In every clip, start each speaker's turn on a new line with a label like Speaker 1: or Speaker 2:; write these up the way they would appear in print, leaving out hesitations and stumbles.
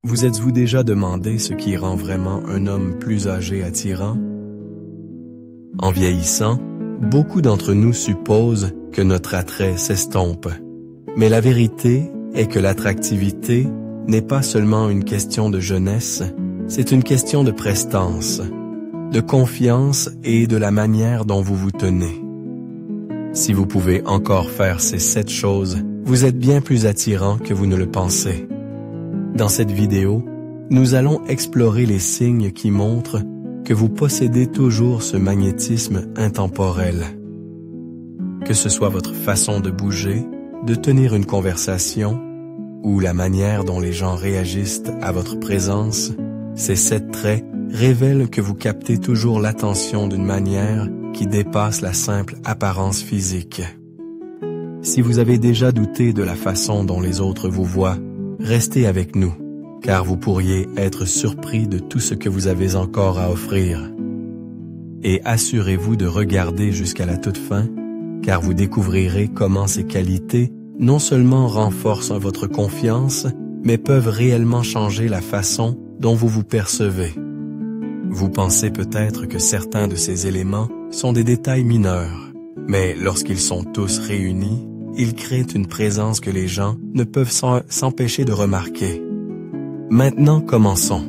Speaker 1: Vous êtes-vous déjà demandé ce qui rend vraiment un homme plus âgé attirant? En vieillissant, beaucoup d'entre nous supposent que notre attrait s'estompe. Mais la vérité est que l'attractivité n'est pas seulement une question de jeunesse, c'est une question de prestance, de confiance et de la manière dont vous vous tenez. Si vous pouvez encore faire ces 7 choses, vous êtes bien plus attirant que vous ne le pensez. Dans cette vidéo, nous allons explorer les signes qui montrent que vous possédez toujours ce magnétisme intemporel. Que ce soit votre façon de bouger, de tenir une conversation, ou la manière dont les gens réagissent à votre présence, ces 7 traits révèlent que vous captez toujours l'attention d'une manière qui dépasse la simple apparence physique. Si vous avez déjà douté de la façon dont les autres vous voient, restez avec nous, car vous pourriez être surpris de tout ce que vous avez encore à offrir. Et assurez-vous de regarder jusqu'à la toute fin, car vous découvrirez comment ces qualités non seulement renforcent votre confiance, mais peuvent réellement changer la façon dont vous vous percevez. Vous pensez peut-être que certains de ces éléments sont des détails mineurs, mais lorsqu'ils sont tous réunis, ils créent une présence que les gens ne peuvent s'empêcher de remarquer. Maintenant, commençons.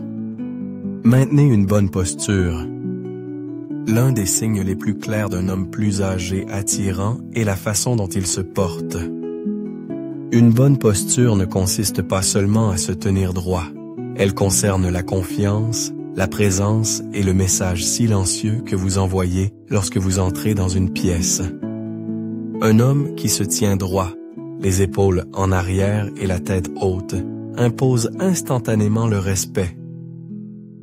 Speaker 1: Maintenez une bonne posture. L'un des signes les plus clairs d'un homme plus âgé attirant est la façon dont il se porte. Une bonne posture ne consiste pas seulement à se tenir droit. Elle concerne la confiance, la présence et le message silencieux que vous envoyez lorsque vous entrez dans une pièce. Un homme qui se tient droit, les épaules en arrière et la tête haute, impose instantanément le respect.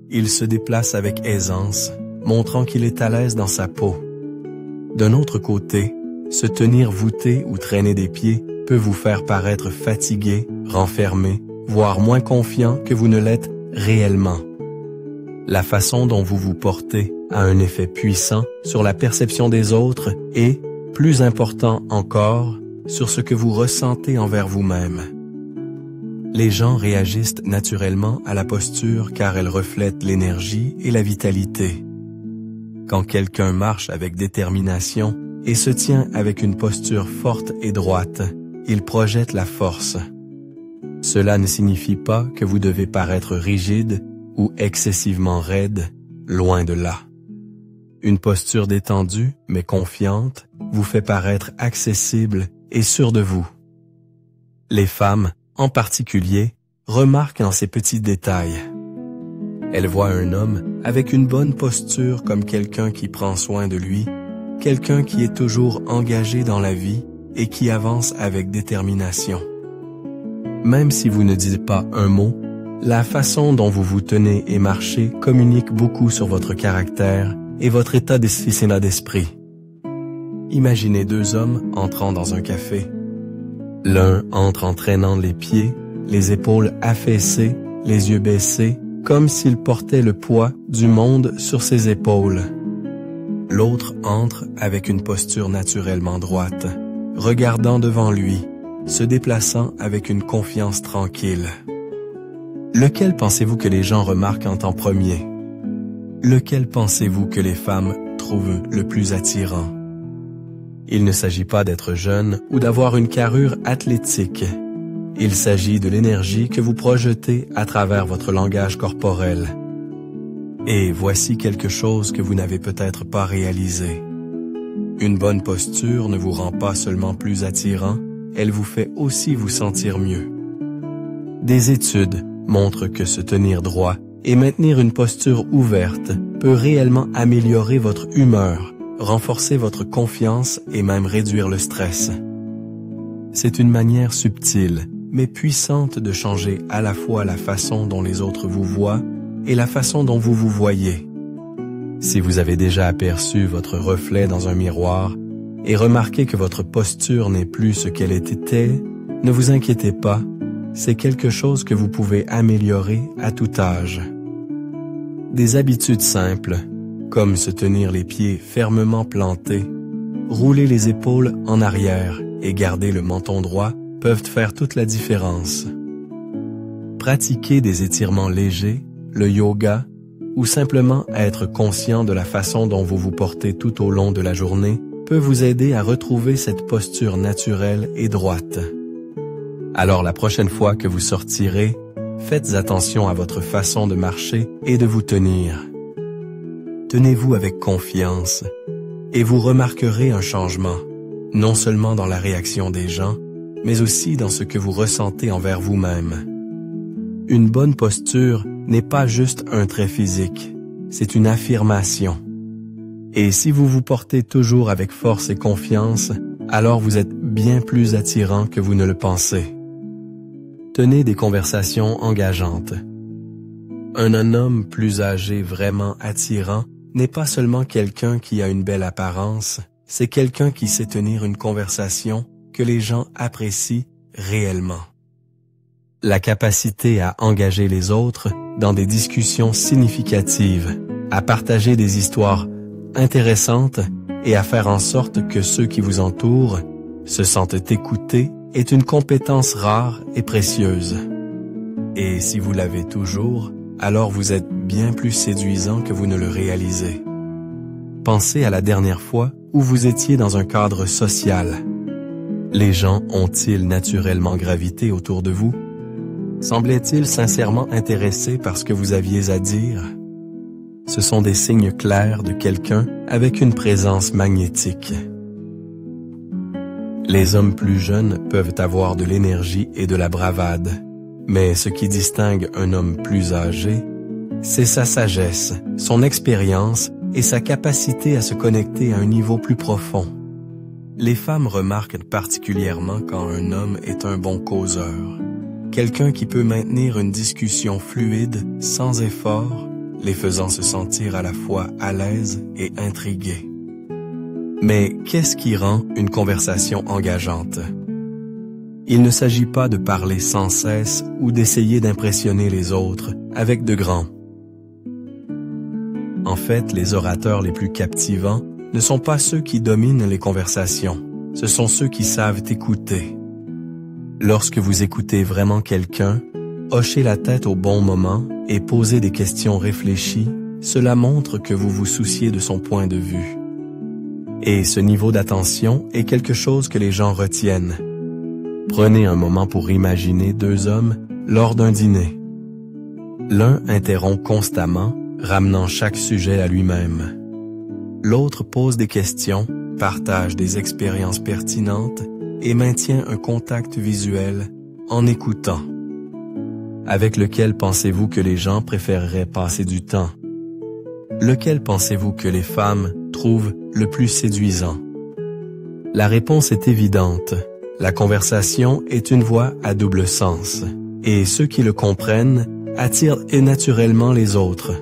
Speaker 1: Il se déplace avec aisance, montrant qu'il est à l'aise dans sa peau. D'un autre côté, se tenir voûté ou traîner des pieds peut vous faire paraître fatigué, renfermé, voire moins confiant que vous ne l'êtes réellement. La façon dont vous vous portez a un effet puissant sur la perception des autres et, plus important encore, sur ce que vous ressentez envers vous-même. Les gens réagissent naturellement à la posture car elle reflète l'énergie et la vitalité. Quand quelqu'un marche avec détermination et se tient avec une posture forte et droite, il projette la force. Cela ne signifie pas que vous devez paraître rigide ou excessivement raide, loin de là. Une posture détendue, mais confiante, vous fait paraître accessible et sûr de vous. Les femmes, en particulier, remarquent dans ces petits détails. Elles voient un homme avec une bonne posture comme quelqu'un qui prend soin de lui, quelqu'un qui est toujours engagé dans la vie et qui avance avec détermination. Même si vous ne dites pas un mot, la façon dont vous vous tenez et marchez communique beaucoup sur votre caractère et votre état d'esprit. Imaginez 2 hommes entrant dans un café. L'un entre en traînant les pieds, les épaules affaissées, les yeux baissés, comme s'il portait le poids du monde sur ses épaules. L'autre entre avec une posture naturellement droite, regardant devant lui, se déplaçant avec une confiance tranquille. Lequel pensez-vous que les gens remarquent en premier? Lequel pensez-vous que les femmes trouvent le plus attirant? Il ne s'agit pas d'être jeune ou d'avoir une carrure athlétique. Il s'agit de l'énergie que vous projetez à travers votre langage corporel. Et voici quelque chose que vous n'avez peut-être pas réalisé. Une bonne posture ne vous rend pas seulement plus attirant, elle vous fait aussi vous sentir mieux. Des études montrent que se tenir droit et maintenir une posture ouverte peut réellement améliorer votre humeur, renforcer votre confiance et même réduire le stress. C'est une manière subtile, mais puissante de changer à la fois la façon dont les autres vous voient et la façon dont vous vous voyez. Si vous avez déjà aperçu votre reflet dans un miroir et remarqué que votre posture n'est plus ce qu'elle était, ne vous inquiétez pas, c'est quelque chose que vous pouvez améliorer à tout âge. Des habitudes simples, comme se tenir les pieds fermement plantés, rouler les épaules en arrière et garder le menton droit, peuvent faire toute la différence. Pratiquer des étirements légers, le yoga, ou simplement être conscient de la façon dont vous vous portez tout au long de la journée peut vous aider à retrouver cette posture naturelle et droite. Alors la prochaine fois que vous sortirez, faites attention à votre façon de marcher et de vous tenir. Tenez-vous avec confiance et vous remarquerez un changement, non seulement dans la réaction des gens, mais aussi dans ce que vous ressentez envers vous-même. Une bonne posture n'est pas juste un trait physique, c'est une affirmation. Et si vous vous portez toujours avec force et confiance, alors vous êtes bien plus attirant que vous ne le pensez. Tenez des conversations engageantes. Un homme plus âgé vraiment attirant n'est pas seulement quelqu'un qui a une belle apparence, c'est quelqu'un qui sait tenir une conversation que les gens apprécient réellement. La capacité à engager les autres dans des discussions significatives, à partager des histoires intéressantes et à faire en sorte que ceux qui vous entourent se sentent écoutés est une compétence rare et précieuse. Et si vous l'avez toujours, alors vous êtes bien plus séduisant que vous ne le réalisez. Pensez à la dernière fois où vous étiez dans un cadre social. Les gens ont-ils naturellement gravité autour de vous? Semblaient-ils sincèrement intéressés par ce que vous aviez à dire? Ce sont des signes clairs de quelqu'un avec une présence magnétique. Les hommes plus jeunes peuvent avoir de l'énergie et de la bravade, mais ce qui distingue un homme plus âgé, c'est sa sagesse, son expérience et sa capacité à se connecter à un niveau plus profond. Les femmes remarquent particulièrement quand un homme est un bon causeur. Quelqu'un qui peut maintenir une discussion fluide, sans effort, les faisant se sentir à la fois à l'aise et intrigués. Mais qu'est-ce qui rend une conversation engageante? Il ne s'agit pas de parler sans cesse ou d'essayer d'impressionner les autres avec de grands. En fait, les orateurs les plus captivants ne sont pas ceux qui dominent les conversations, ce sont ceux qui savent écouter. Lorsque vous écoutez vraiment quelqu'un, hochez la tête au bon moment et posez des questions réfléchies, cela montre que vous vous souciez de son point de vue. Et ce niveau d'attention est quelque chose que les gens retiennent. Prenez un moment pour imaginer deux hommes lors d'un dîner. L'un interrompt constamment, ramenant chaque sujet à lui-même. L'autre pose des questions, partage des expériences pertinentes et maintient un contact visuel en écoutant. Avec lequel pensez-vous que les gens préféreraient passer du temps? Lequel pensez-vous que les femmes trouvent le plus séduisant? La réponse est évidente. La conversation est une voie à double sens, et ceux qui le comprennent attirent naturellement les autres.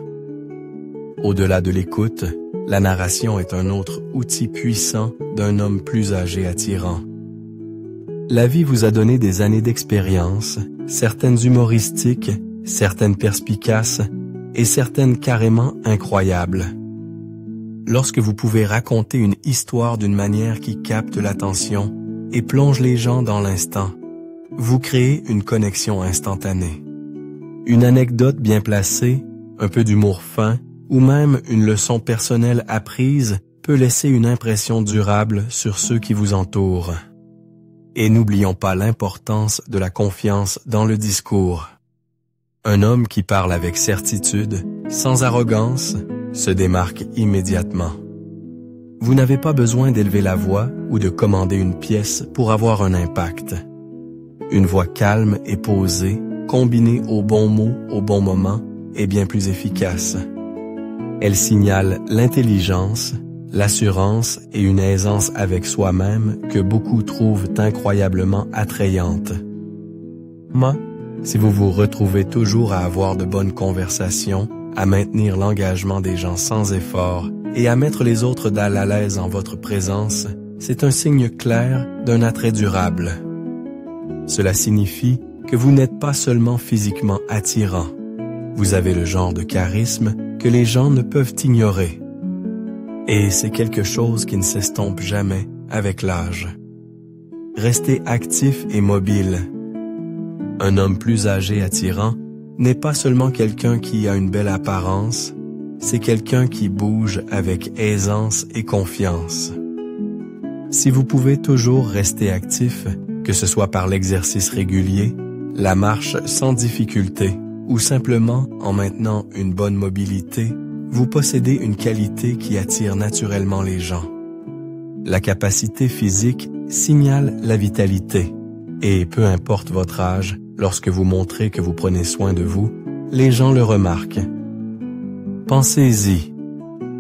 Speaker 1: Au-delà de l'écoute, la narration est un autre outil puissant d'un homme plus âgé attirant. La vie vous a donné des années d'expérience, certaines humoristiques, certaines perspicaces et certaines carrément incroyables. Lorsque vous pouvez raconter une histoire d'une manière qui capte l'attention et plonge les gens dans l'instant, vous créez une connexion instantanée. Une anecdote bien placée, un peu d'humour fin ou même une leçon personnelle apprise peut laisser une impression durable sur ceux qui vous entourent. Et n'oublions pas l'importance de la confiance dans le discours. Un homme qui parle avec certitude, sans arrogance, se démarque immédiatement. Vous n'avez pas besoin d'élever la voix ou de commander une pièce pour avoir un impact. Une voix calme et posée, combinée aux bons mots au bon moment, est bien plus efficace. Elle signale l'intelligence, l'assurance et une aisance avec soi-même que beaucoup trouvent incroyablement attrayante. Si vous vous retrouvez toujours à avoir de bonnes conversations, à maintenir l'engagement des gens sans effort et à mettre les autres mal à l'aise en votre présence, c'est un signe clair d'un attrait durable. Cela signifie que vous n'êtes pas seulement physiquement attirant. Vous avez le genre de charisme que les gens ne peuvent ignorer. Et c'est quelque chose qui ne s'estompe jamais avec l'âge. Restez actif et mobile. Un homme plus âgé attirant n'est pas seulement quelqu'un qui a une belle apparence, c'est quelqu'un qui bouge avec aisance et confiance. Si vous pouvez toujours rester actif, que ce soit par l'exercice régulier, la marche sans difficulté ou simplement en maintenant une bonne mobilité, vous possédez une qualité qui attire naturellement les gens. La capacité physique signale la vitalité, et peu importe votre âge, lorsque vous montrez que vous prenez soin de vous, les gens le remarquent. Pensez-y.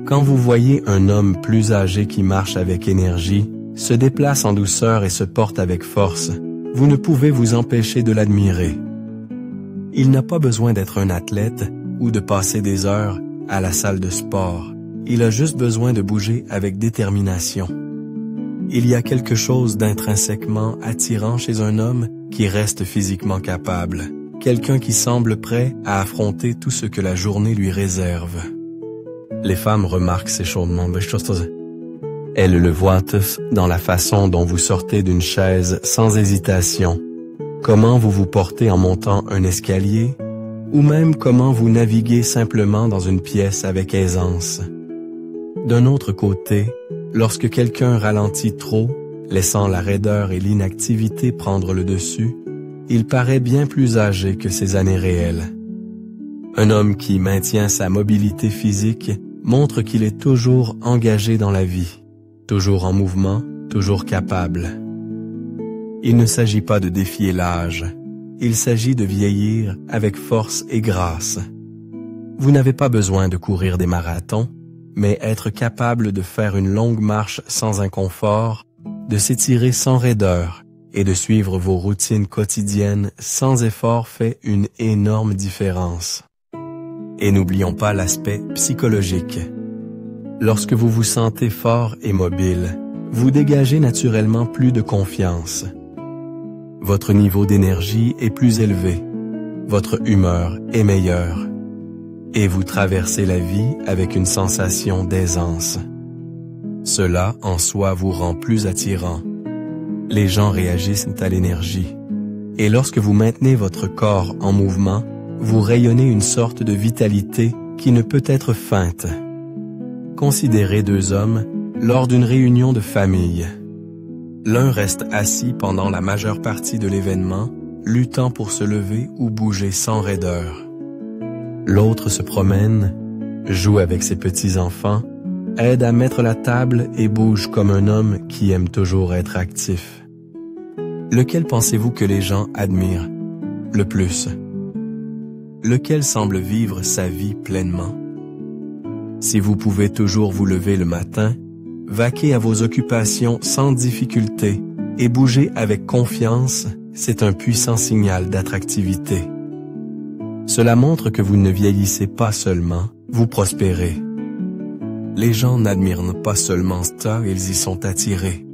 Speaker 1: Quand vous voyez un homme plus âgé qui marche avec énergie, se déplace en douceur et se porte avec force, vous ne pouvez vous empêcher de l'admirer. Il n'a pas besoin d'être un athlète ou de passer des heures à la salle de sport. Il a juste besoin de bouger avec détermination. Il y a quelque chose d'intrinsèquement attirant chez un homme qui reste physiquement capable, quelqu'un qui semble prêt à affronter tout ce que la journée lui réserve. Les femmes remarquent ces choses. Elles le voient dans la façon dont vous sortez d'une chaise sans hésitation, comment vous vous portez en montant un escalier, ou même comment vous naviguez simplement dans une pièce avec aisance. D'un autre côté, lorsque quelqu'un ralentit trop, laissant la raideur et l'inactivité prendre le dessus, il paraît bien plus âgé que ses années réelles. Un homme qui maintient sa mobilité physique montre qu'il est toujours engagé dans la vie, toujours en mouvement, toujours capable. Il ne s'agit pas de défier l'âge, il s'agit de vieillir avec force et grâce. Vous n'avez pas besoin de courir des marathons, mais être capable de faire une longue marche sans inconfort, de s'étirer sans raideur et de suivre vos routines quotidiennes sans effort fait une énorme différence. Et n'oublions pas l'aspect psychologique. Lorsque vous vous sentez fort et mobile, vous dégagez naturellement plus de confiance. Votre niveau d'énergie est plus élevé, votre humeur est meilleure, et vous traversez la vie avec une sensation d'aisance. Cela en soi vous rend plus attirant. Les gens réagissent à l'énergie, et lorsque vous maintenez votre corps en mouvement, vous rayonnez une sorte de vitalité qui ne peut être feinte. Considérez deux hommes lors d'une réunion de famille. L'un reste assis pendant la majeure partie de l'événement, luttant pour se lever ou bouger sans raideur. L'autre se promène, joue avec ses petits-enfants, aide à mettre la table et bouge comme un homme qui aime toujours être actif. Lequel pensez-vous que les gens admirent le plus? Lequel semble vivre sa vie pleinement? Si vous pouvez toujours vous lever le matin, vaquer à vos occupations sans difficulté et bouger avec confiance, c'est un puissant signal d'attractivité. Cela montre que vous ne vieillissez pas seulement, vous prospérez. Les gens n'admirent pas seulement ça, ils y sont attirés.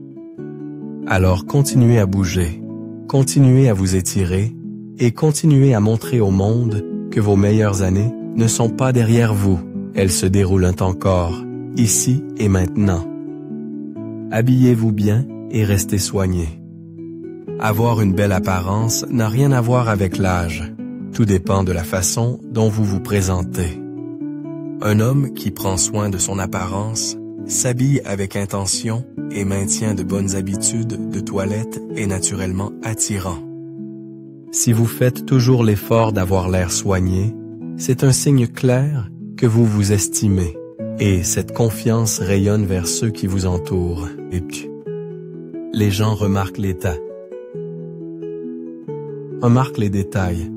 Speaker 1: Alors continuez à bouger, continuez à vous étirer et continuez à montrer au monde que vos meilleures années ne sont pas derrière vous, elles se déroulent encore, ici et maintenant. Habillez-vous bien et restez soignés. Avoir une belle apparence n'a rien à voir avec l'âge. Tout dépend de la façon dont vous vous présentez. Un homme qui prend soin de son apparence, s'habille avec intention et maintient de bonnes habitudes de toilette est naturellement attirant. Si vous faites toujours l'effort d'avoir l'air soigné, c'est un signe clair que vous vous estimez, et cette confiance rayonne vers ceux qui vous entourent. Les gens remarquent l'état. Remarquent les détails.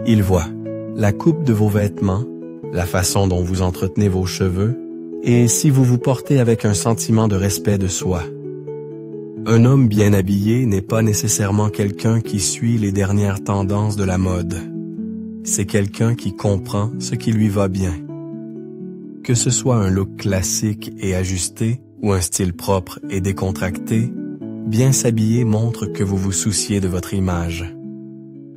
Speaker 1: Ils voient la coupe de vos vêtements, la façon dont vous entretenez vos cheveux, et si vous vous portez avec un sentiment de respect de soi. Un homme bien habillé n'est pas nécessairement quelqu'un qui suit les dernières tendances de la mode. C'est quelqu'un qui comprend ce qui lui va bien. Que ce soit un look classique et ajusté ou un style propre et décontracté, bien s'habiller montre que vous vous souciez de votre image.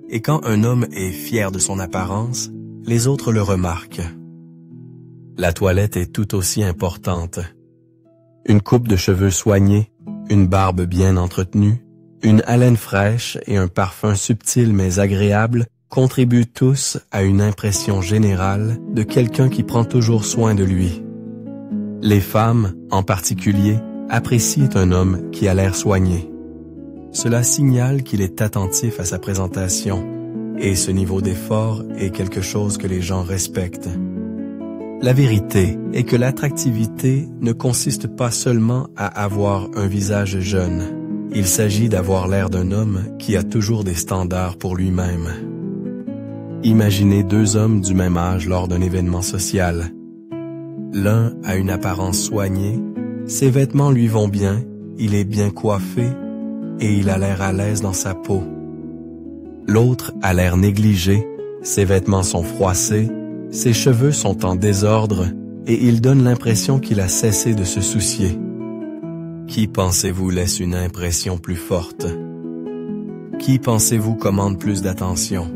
Speaker 1: Et quand un homme est fier de son apparence, les autres le remarquent. La toilette est tout aussi importante. Une coupe de cheveux soignée, une barbe bien entretenue Une haleine fraîche et un parfum subtil mais agréable contribuent tous à une impression générale de quelqu'un qui prend toujours soin de lui. Les femmes, en particulier, apprécient un homme qui a l'air soigné. Cela signale qu'il est attentif à sa présentation, et ce niveau d'effort est quelque chose que les gens respectent. La vérité est que l'attractivité ne consiste pas seulement à avoir un visage jeune. Il s'agit d'avoir l'air d'un homme qui a toujours des standards pour lui-même. Imaginez deux hommes du même âge lors d'un événement social. L'un a une apparence soignée, ses vêtements lui vont bien, il est bien coiffé et il a l'air à l'aise dans sa peau. L'autre a l'air négligé, ses vêtements sont froissés, ses cheveux sont en désordre et il donne l'impression qu'il a cessé de se soucier. Qui pensez-vous laisse une impression plus forte? Qui pensez-vous commande plus d'attention?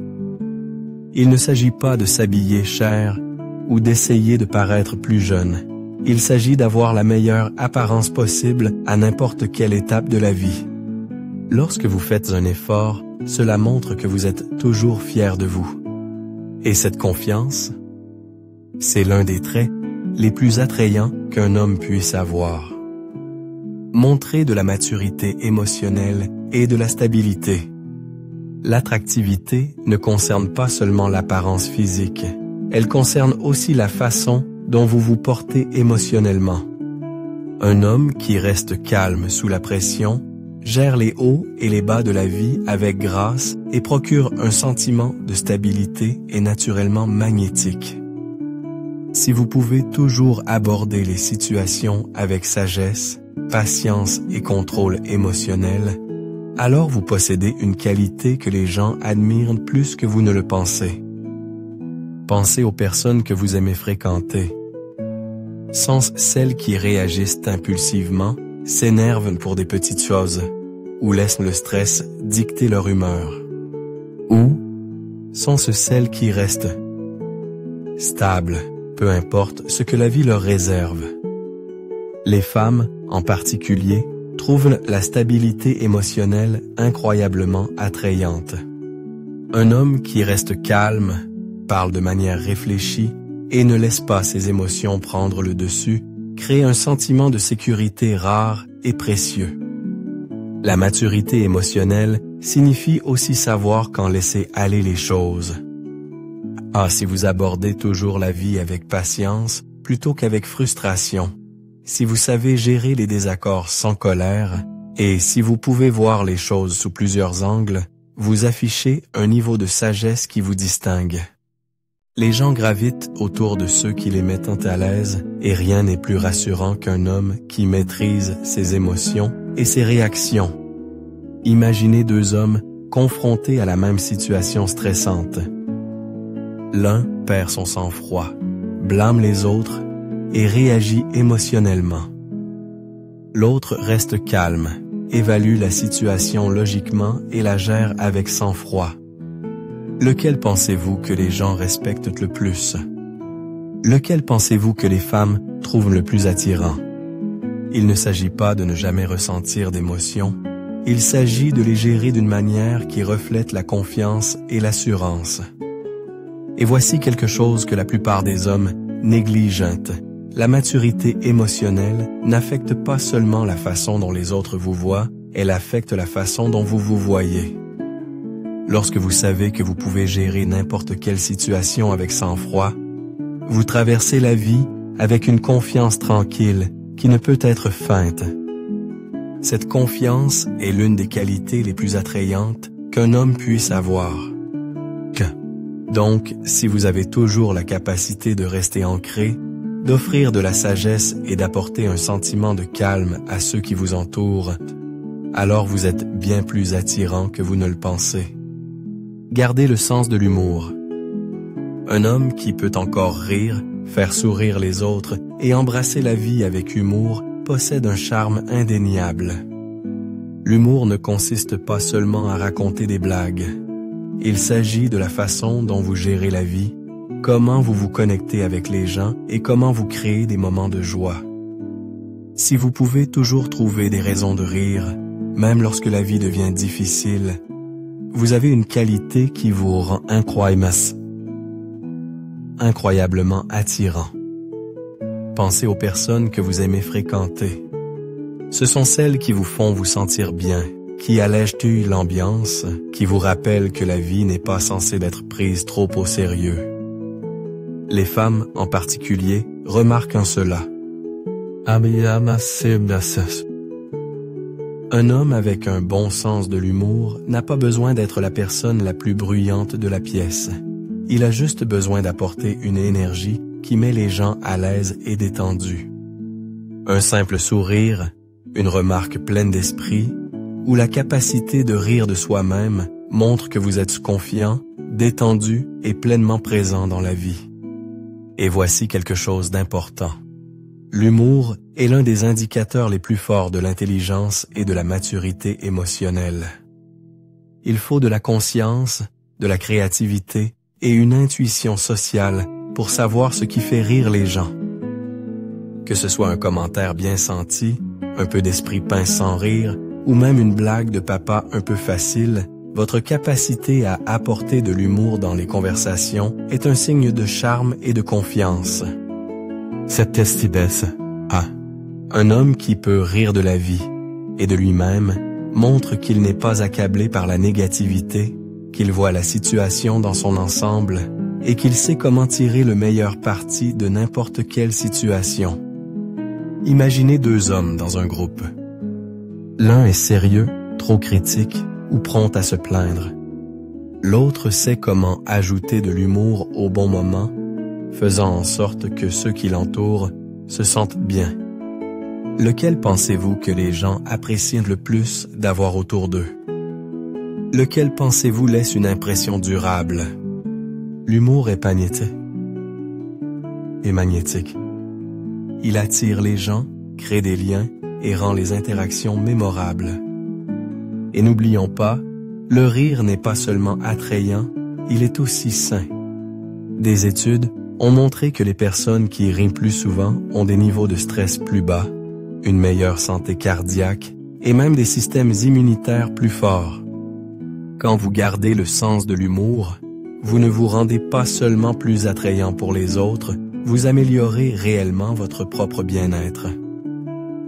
Speaker 1: Il ne s'agit pas de s'habiller cher ou d'essayer de paraître plus jeune. Il s'agit d'avoir la meilleure apparence possible à n'importe quelle étape de la vie. Lorsque vous faites un effort, cela montre que vous êtes toujours fier de vous. Et cette confiance, c'est l'un des traits les plus attrayants qu'un homme puisse avoir. Montrez de la maturité émotionnelle et de la stabilité. L'attractivité ne concerne pas seulement l'apparence physique, elle concerne aussi la façon dont vous vous portez émotionnellement. Un homme qui reste calme sous la pression gère les hauts et les bas de la vie avec grâce et procure un sentiment de stabilité et naturellement magnétique. Si vous pouvez toujours aborder les situations avec sagesse, patience et contrôle émotionnel, alors vous possédez une qualité que les gens admirent plus que vous ne le pensez. Pensez aux personnes que vous aimez fréquenter. Sont celles qui réagissent impulsivement, s'énervent pour des petites choses, ou laissent le stress dicter leur humeur? Ou sont-ce celles qui restent stables, peu importe ce que la vie leur réserve? Les femmes, en particulier, trouvent la stabilité émotionnelle incroyablement attrayante. Un homme qui reste calme, parle de manière réfléchie et ne laisse pas ses émotions prendre le dessus, crée un sentiment de sécurité rare et précieux. La maturité émotionnelle signifie aussi savoir quand laisser aller les choses. Si vous abordez toujours la vie avec patience plutôt qu'avec frustration, si vous savez gérer les désaccords sans colère, et si vous pouvez voir les choses sous plusieurs angles, vous affichez un niveau de sagesse qui vous distingue. Les gens gravitent autour de ceux qui les mettent à l'aise et rien n'est plus rassurant qu'un homme qui maîtrise ses émotions et ses réactions. Imaginez deux hommes confrontés à la même situation stressante. L'un perd son sang-froid, blâme les autres et réagit émotionnellement. L'autre reste calme, évalue la situation logiquement et la gère avec sang-froid. Lequel pensez-vous que les gens respectent le plus? Lequel pensez-vous que les femmes trouvent le plus attirant? Il ne s'agit pas de ne jamais ressentir d'émotions, il s'agit de les gérer d'une manière qui reflète la confiance et l'assurance. Et voici quelque chose que la plupart des hommes négligent. La maturité émotionnelle n'affecte pas seulement la façon dont les autres vous voient, elle affecte la façon dont vous vous voyez. Lorsque vous savez que vous pouvez gérer n'importe quelle situation avec sang-froid, vous traversez la vie avec une confiance tranquille qui ne peut être feinte. Cette confiance est l'une des qualités les plus attrayantes qu'un homme puisse avoir. Donc, si vous avez toujours la capacité de rester ancré, d'offrir de la sagesse et d'apporter un sentiment de calme à ceux qui vous entourent, alors vous êtes bien plus attirant que vous ne le pensez. Gardez le sens de l'humour. Un homme qui peut encore rire, faire sourire les autres et embrasser la vie avec humour possède un charme indéniable. L'humour ne consiste pas seulement à raconter des blagues. Il s'agit de la façon dont vous gérez la vie, comment vous vous connectez avec les gens et comment vous créez des moments de joie. Si vous pouvez toujours trouver des raisons de rire, même lorsque la vie devient difficile, vous avez une qualité qui vous rend incroyablement attirant. Pensez aux personnes que vous aimez fréquenter. Ce sont celles qui vous font vous sentir bien, qui allègent l'ambiance, qui vous rappellent que la vie n'est pas censée d'être prise trop au sérieux. Les femmes, en particulier, remarquent en cela. Un homme avec un bon sens de l'humour n'a pas besoin d'être la personne la plus bruyante de la pièce. Il a juste besoin d'apporter une énergie qui met les gens à l'aise et détendus. Un simple sourire, une remarque pleine d'esprit, ou la capacité de rire de soi-même montre que vous êtes confiant, détendu et pleinement présent dans la vie. Et voici quelque chose d'important. L'humour est l'un des indicateurs les plus forts de l'intelligence et de la maturité émotionnelle. Il faut de la conscience, de la créativité et une intuition sociale pour savoir ce qui fait rire les gens. Que ce soit un commentaire bien senti, un peu d'esprit pince sans rire, ou même une blague de papa un peu facile, votre capacité à apporter de l'humour dans les conversations est un signe de charme et de confiance. Un homme qui peut rire de la vie et de lui-même montre qu'il n'est pas accablé par la négativité, qu'il voit la situation dans son ensemble et qu'il sait comment tirer le meilleur parti de n'importe quelle situation. Imaginez deux hommes dans un groupe. L'un est sérieux, trop critique ou prompt à se plaindre. L'autre sait comment ajouter de l'humour au bon moment, faisant en sorte que ceux qui l'entourent se sentent bien. Lequel pensez-vous que les gens apprécient le plus d'avoir autour d'eux? Lequel pensez-vous laisse une impression durable? L'humour est magnétique. Il attire les gens, crée des liens et rend les interactions mémorables. Et n'oublions pas, le rire n'est pas seulement attrayant, il est aussi sain. Des études ont montré que les personnes qui rient plus souvent ont des niveaux de stress plus bas, une meilleure santé cardiaque et même des systèmes immunitaires plus forts. Quand vous gardez le sens de l'humour, vous ne vous rendez pas seulement plus attrayant pour les autres, vous améliorez réellement votre propre bien-être.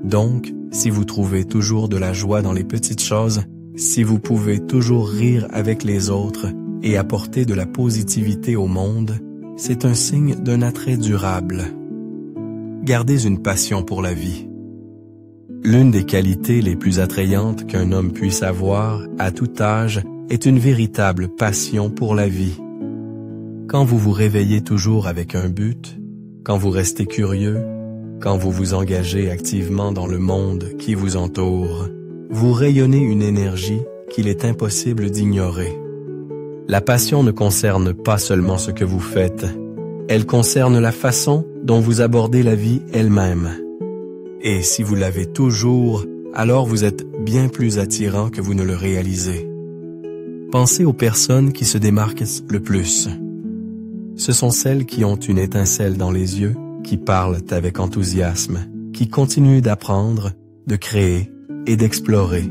Speaker 1: Donc, si vous trouvez toujours de la joie dans les petites choses, si vous pouvez toujours rire avec les autres et apporter de la positivité au monde, c'est un signe d'un attrait durable. Gardez une passion pour la vie. L'une des qualités les plus attrayantes qu'un homme puisse avoir, à tout âge, est une véritable passion pour la vie. Quand vous vous réveillez toujours avec un but, quand vous restez curieux, quand vous vous engagez activement dans le monde qui vous entoure, vous rayonnez une énergie qu'il est impossible d'ignorer. La passion ne concerne pas seulement ce que vous faites, elle concerne la façon dont vous abordez la vie elle-même. Et si vous l'avez toujours, alors vous êtes bien plus attirant que vous ne le réalisez. Pensez aux personnes qui se démarquent le plus. Ce sont celles qui ont une étincelle dans les yeux, qui parlent avec enthousiasme, qui continuent d'apprendre, de créer et d'explorer.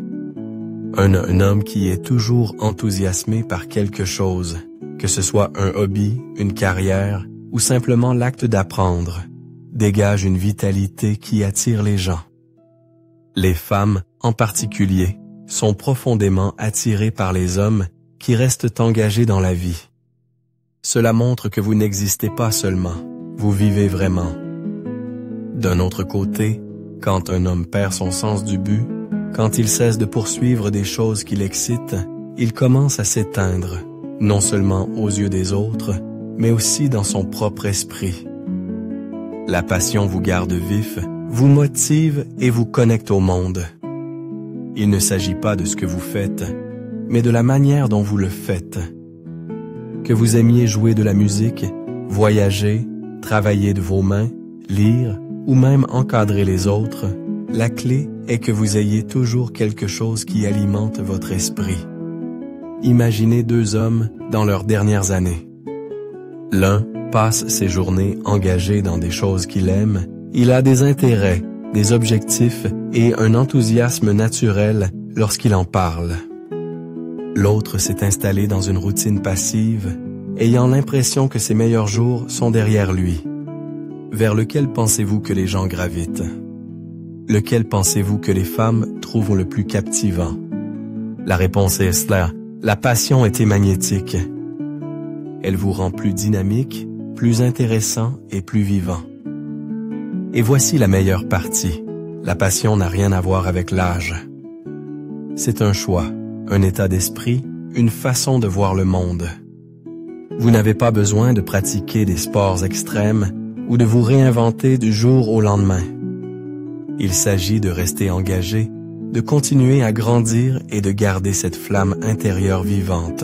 Speaker 1: Un homme qui est toujours enthousiasmé par quelque chose, que ce soit un hobby, une carrière ou simplement l'acte d'apprendre, dégage une vitalité qui attire les gens. Les femmes, en particulier, sont profondément attirées par les hommes qui restent engagés dans la vie. Cela montre que vous n'existez pas seulement, vous vivez vraiment. D'un autre côté, quand un homme perd son sens du but, quand il cesse de poursuivre des choses qui l'excitent, il commence à s'éteindre, non seulement aux yeux des autres, mais aussi dans son propre esprit. La passion vous garde vif, vous motive et vous connecte au monde. Il ne s'agit pas de ce que vous faites, mais de la manière dont vous le faites. Que vous aimiez jouer de la musique, voyager, travailler de vos mains, lire ou même encadrer les autres, la clé est que vous ayez toujours quelque chose qui alimente votre esprit. Imaginez deux hommes dans leurs dernières années. L'un passe ses journées engagé dans des choses qu'il aime, il a des intérêts, des objectifs et un enthousiasme naturel. lorsqu'il en parle. L'autre s'est installé dans une routine passive, ayant l'impression que ses meilleurs jours sont derrière lui. Vers lequel pensez-vous que les gens gravitent? Lequel pensez-vous que les femmes trouvent le plus captivant? La réponse est cela. La passion est magnétique. Elle vous rend plus dynamique, plus intéressant et plus vivant. Et voici la meilleure partie. La passion n'a rien à voir avec l'âge. C'est un choix, un état d'esprit, une façon de voir le monde. Vous n'avez pas besoin de pratiquer des sports extrêmes ou de vous réinventer du jour au lendemain. Il s'agit de rester engagé, de continuer à grandir et de garder cette flamme intérieure vivante.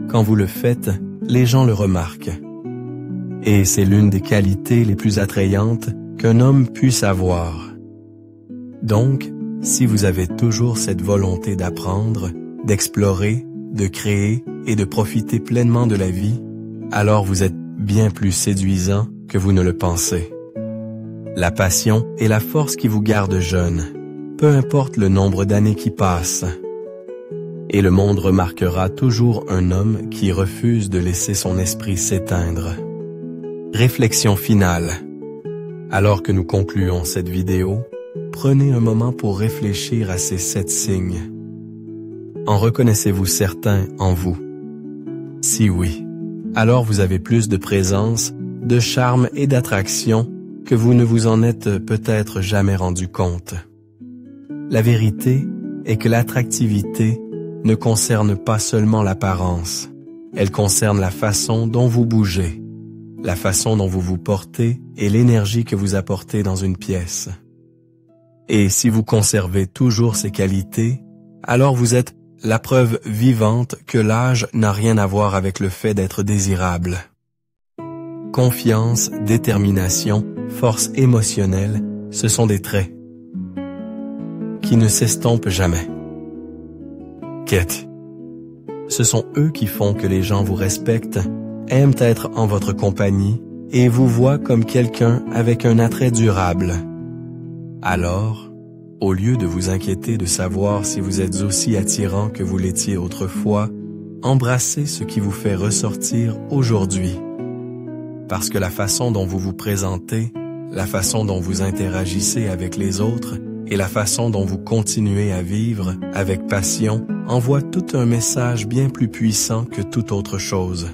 Speaker 1: Quand vous le faites, les gens le remarquent. Et c'est l'une des qualités les plus attrayantes qu'un homme puisse avoir. Donc, si vous avez toujours cette volonté d'apprendre, d'explorer, de créer et de profiter pleinement de la vie, alors vous êtes bien plus séduisant que vous ne le pensez. La passion est la force qui vous garde jeune, peu importe le nombre d'années qui passent. Et le monde remarquera toujours un homme qui refuse de laisser son esprit s'éteindre. Réflexion finale. Alors que nous concluons cette vidéo, prenez un moment pour réfléchir à ces 7 signes. En reconnaissez-vous certains en vous? Si oui, alors vous avez plus de présence, de charme et d'attraction que vous ne vous en êtes peut-être jamais rendu compte. La vérité est que l'attractivité ne concerne pas seulement l'apparence, elle concerne la façon dont vous bougez, la façon dont vous vous portez et l'énergie que vous apportez dans une pièce. Et si vous conservez toujours ces qualités, alors vous êtes la preuve vivante que l'âge n'a rien à voir avec le fait d'être désirable. Confiance, détermination, force émotionnelle, ce sont des traits qui ne s'estompent jamais. Quête. Ce sont eux qui font que les gens vous respectent, aiment être en votre compagnie et vous voient comme quelqu'un avec un attrait durable. Alors, au lieu de vous inquiéter de savoir si vous êtes aussi attirant que vous l'étiez autrefois, embrassez ce qui vous fait ressortir aujourd'hui. Parce que la façon dont vous vous présentez, la façon dont vous interagissez avec les autres et la façon dont vous continuez à vivre avec passion envoie tout un message bien plus puissant que toute autre chose.